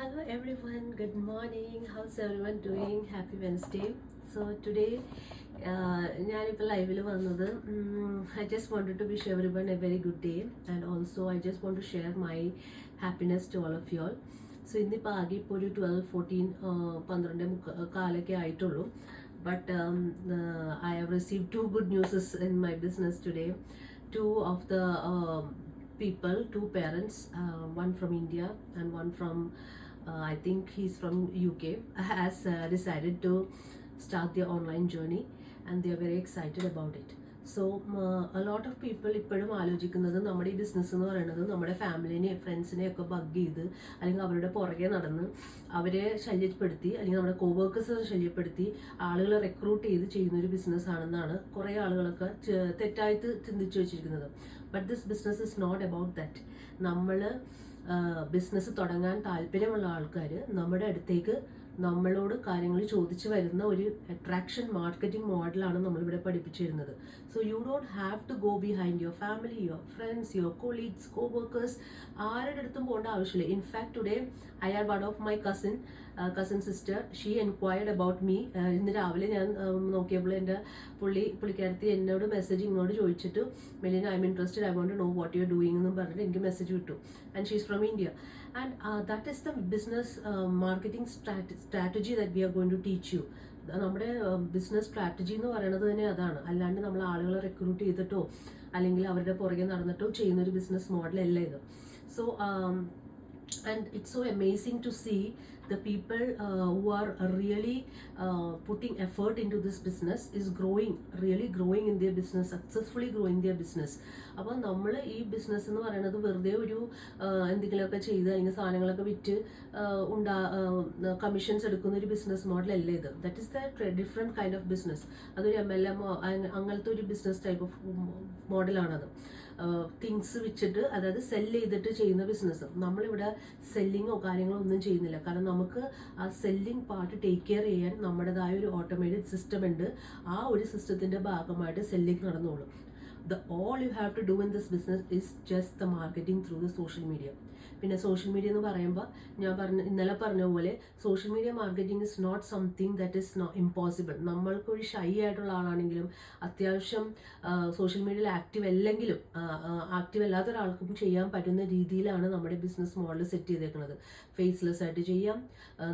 Hello everyone, good morning. How's everyone doing? Happy Wednesday. So today, ഞാനിപ്പോൾ ലൈവിൽ വന്നത് I just wanted to wish everyone a very good day, and also I just want to share my happiness to all of you all. So ഇന്നിപ്പോൾ ആകെ ഇപ്പോൾ ഒരു 12, 14, 12 കാലൊക്കെ ആയിട്ടുള്ളൂ. But I have received two good news in my business today. Two of the people, two parents, one from India and one from I think he's from UK, has decided to start their online journey, and they are very excited about it. So a lot of people ഇപ്പോഴും ആലോചിക്കുന്നത് നമ്മുടെ ഈ business എന്ന് പറയുന്നത് നമ്മുടെ ഫാമിലിനെ ഫ്രണ്ട്സിനെയൊക്കെ bug ചെയ്ത് അല്ലെങ്കിൽ അവരുടെ പുറകെ നടന്ന് അവരെ ശല്യപ്പെടുത്തി അല്ലെങ്കിൽ നമ്മുടെ കോവർക്കേഴ്സിനെ ശല്യപ്പെടുത്തി ആളുകളെ റിക്രൂട്ട് ചെയ്ത് ചെയ്യുന്നൊരു ബിസിനസ് ആണെന്നാണ് കുറേ ആളുകളൊക്കെ തെറ്റായിട്ട് ചിന്തിച്ചു വെച്ചിരിക്കുന്നത്. But this business is not about that. നമ്മൾ ബിസിനസ് തുടങ്ങാൻ താല്പര്യമുള്ള ആൾക്കാർ നമ്മുടെ അടുത്തേക്ക് നമ്മളോട് കാര്യങ്ങൾ ചോദിച്ചു വരുന്ന ഒരു അട്രാക്ഷൻ മാർക്കറ്റിംഗ് മോഡലാണ് നമ്മളിവിടെ പഠിപ്പിച്ചു തരുന്നത്. So you don't have to go behind your family, your friends, your colleagues, co workers, ആരുടെ അടുത്തും പോകേണ്ട ആവശ്യമില്ല. In fact today I are one of my cousin sister, she enquired about me. ഇന്ന് രാവിലെ ഞാൻ നോക്കിയപ്പോൾ എൻ്റെ പുള്ളിക്കാരത്തി എന്നോട് മെസ്സേജ് ഇങ്ങോട്ട് ചോദിച്ചിട്ട്, Melina I'm interested, I want to know what you are doing എന്ന് പറഞ്ഞിട്ട് എനിക്ക് മെസ്സേജ് വിട്ടു. And she is from India. And that is the business marketing strategy that we are going to teach you. നമ്മുടെ business strategy എന്ന് പറയുന്നത് തന്നെ അതാണ്. അല്ലാണ്ട് നമ്മൾ ആളുകളെ റിക്രൂട്ട് ചെയ്തിട്ടോ അല്ലെങ്കിൽ അവരുടെ പുറകെ നടന്നിട്ടോ ചെയ്യുന്നൊരു ബിസിനസ് മോഡൽ അല്ല ഇത്. So and it's so amazing to see the people who are really putting effort into this business is really growing in their business, successfully growing their business. അപ്പോൾ നമ്മൾ ഈ ബിസിനസ് എന്ന് പറയുന്നത് വെറുതെ ഒരു എന്തെങ്കിലുമൊക്കെ ചെയ്ത് അല്ലെങ്കിൽ സാധനങ്ങളൊക്കെ വിറ്റ് കമ്മീഷൻസ് എടുക്കുന്ന ഒരു ബിസിനസ് മോഡൽ അല്ല ഇത്. That is the different kind of business. അതൊരു MLM അങ്ങനത്തെ ഒരു ബിസിനസ് ടൈപ്പ് ഓഫ് മോഡലാണത്. തിങ്സ് വെച്ചിട്ട്, അതായത് സെല്ല് ചെയ്തിട്ട് ചെയ്യുന്ന ബിസിനസ്. നമ്മളിവിടെ സെല്ലിങ്ങോ കാര്യങ്ങളോ ഒന്നും ചെയ്യുന്നില്ല. കാരണം നമുക്ക് ആ സെല്ലിംഗ് പാർട്ട് ടേക്ക് കെയർ ചെയ്യാൻ നമ്മുടേതായ ഒരു ഓട്ടോമേറ്റഡ് സിസ്റ്റം ഉണ്ട്. ആ ഒരു സിസ്റ്റത്തിൻ്റെ ഭാഗമായിട്ട് selling നടന്നോളും. All you have to do in this business is just the marketing through the social media. പിന്നെ സോഷ്യൽ മീഡിയ എന്ന് പറയുമ്പോൾ ഞാൻ ഇന്നലെ പറഞ്ഞ പോലെ social media marketing is not something that is impossible. നമ്മൾക്കൊരു ഷൈ ആയിട്ടുള്ള ആളാണെങ്കിലും അത്യാവശ്യം സോഷ്യൽ മീഡിയയിൽ ആക്റ്റീവ് അല്ലെങ്കിലും ആക്റ്റീവ് അല്ലാത്ത ഒരാൾക്കും ചെയ്യാൻ പറ്റുന്ന രീതിയിലാണ് നമ്മുടെ ബിസിനസ് മോഡൽ സെറ്റ് ചെയ്തേക്കുന്നത്. ഫേസ്ലെസ് ആയിട്ട് ചെയ്യാം,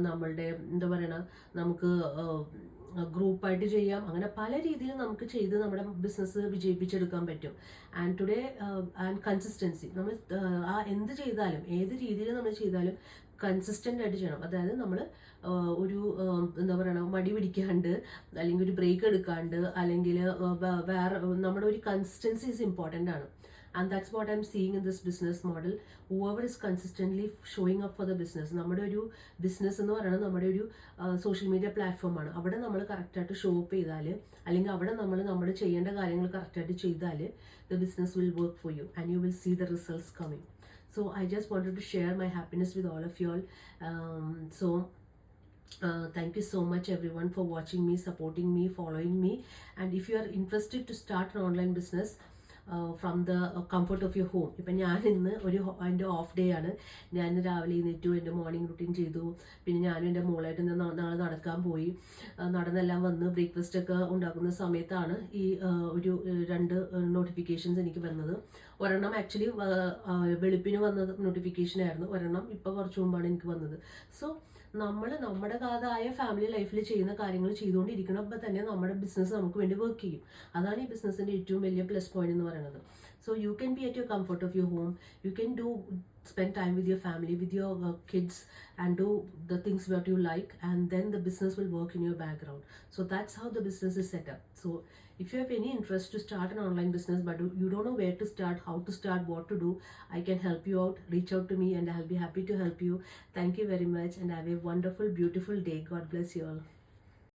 നമ്മളുടെ എന്താ പറയണ, നമുക്ക് ഗ്രൂപ്പായിട്ട് ചെയ്യാം. അങ്ങനെ പല രീതിയിൽ നമുക്ക് ചെയ്ത് നമ്മുടെ ബിസിനസ് വിജയിപ്പിച്ചെടുക്കാൻ പറ്റും. ആൻഡ് ടുഡേ ആൻഡ് കൺസിസ്റ്റൻസി, നമ്മൾ എന്ത് ചെയ്താലും ഏത് രീതിയിൽ നമ്മൾ ചെയ്താലും കൺസിസ്റ്റൻ്റ് ആയിട്ട് ചെയ്യണം. അതായത് നമ്മൾ ഒരു എന്താ പറയുക, മടി പിടിക്കാണ്ട് അല്ലെങ്കിൽ ഒരു ബ്രേക്ക് എടുക്കാണ്ട് അല്ലെങ്കിൽ വേറെ നമ്മുടെ ഒരു കൺസിസ്റ്റൻസി ഈസ് ഇമ്പോർട്ടൻ്റ് ആണ്. And that's what I'm seeing in this business model. Whoever is consistently showing up for the business, നമ്മുടെ ഒരു ബിസിനസ് എന്ന് പറയുന്നത് നമ്മുടെ ഒരു സോഷ്യൽ മീഡിയ പ്ലാറ്റ്ഫോമാണ്. അവിടെ നമ്മൾ കറക്റ്റായിട്ട് ഷോ അപ്പ് ചെയ്താൽ അല്ലെങ്കിൽ അവിടെ നമ്മൾ ചെയ്യേണ്ട കാര്യങ്ങൾ കറക്റ്റായിട്ട് ചെയ്താൽ the business will work for you and you will see the results coming. So I just wanted to share my happiness with all of you all. Thank you so much everyone for watching me, supporting me, following me. And if you are interested to start an online business from the comfort of your home. ഇപ്പം ഞാൻ ഇന്ന് എൻ്റെ off day ആണ്. ഞാൻ രാവിലെ എഴുന്നേറ്റു, എൻ്റെ morning routine ചെയ്തു. പിന്നെ ഞാനും എൻ്റെ മോളായിട്ട് നാളെ നടക്കാൻ പോയി. നടന്നെല്ലാം വന്ന് ബ്രേക്ക്ഫാസ്റ്റ് ഒക്കെ ഉണ്ടാക്കുന്ന സമയത്താണ് ഈ ഒരു 2 നോട്ടിഫിക്കേഷൻസ് എനിക്ക് വന്നത്. ഒരെണ്ണം ആക്ച്വലി വെളുപ്പിന് വന്ന നോട്ടിഫിക്കേഷൻ ആയിരുന്നു, ഒരെണ്ണം ഇപ്പോൾ കുറച്ച് മുമ്പാണ് എനിക്ക് വന്നത്. സോ നമ്മൾ നമ്മുടേതായ ഫാമിലി ലൈഫിൽ ചെയ്യുന്ന കാര്യങ്ങൾ ചെയ്തുകൊണ്ടിരിക്കണപ്പോൾ തന്നെ നമ്മുടെ ബിസിനസ് നമുക്ക് വേണ്ടി വർക്ക് ചെയ്യും. അതാണ് ഈ ബിസിനസ്സിൻ്റെ ഏറ്റവും വലിയ പ്ലസ് പോയിന്റ് എന്ന് പറയുന്നത്. So you can be at your comfort of your home. You can spend time with your family, with your kids, and do the things that you like, and then the business will work in your background. So that's how the business is set up. So if you have any interest to start an online business but you don't know where to start, how to start, what to do, I can help you out. Reach out to me and I'll be happy to help you. Thank you very much and have a wonderful, beautiful day. God bless you all.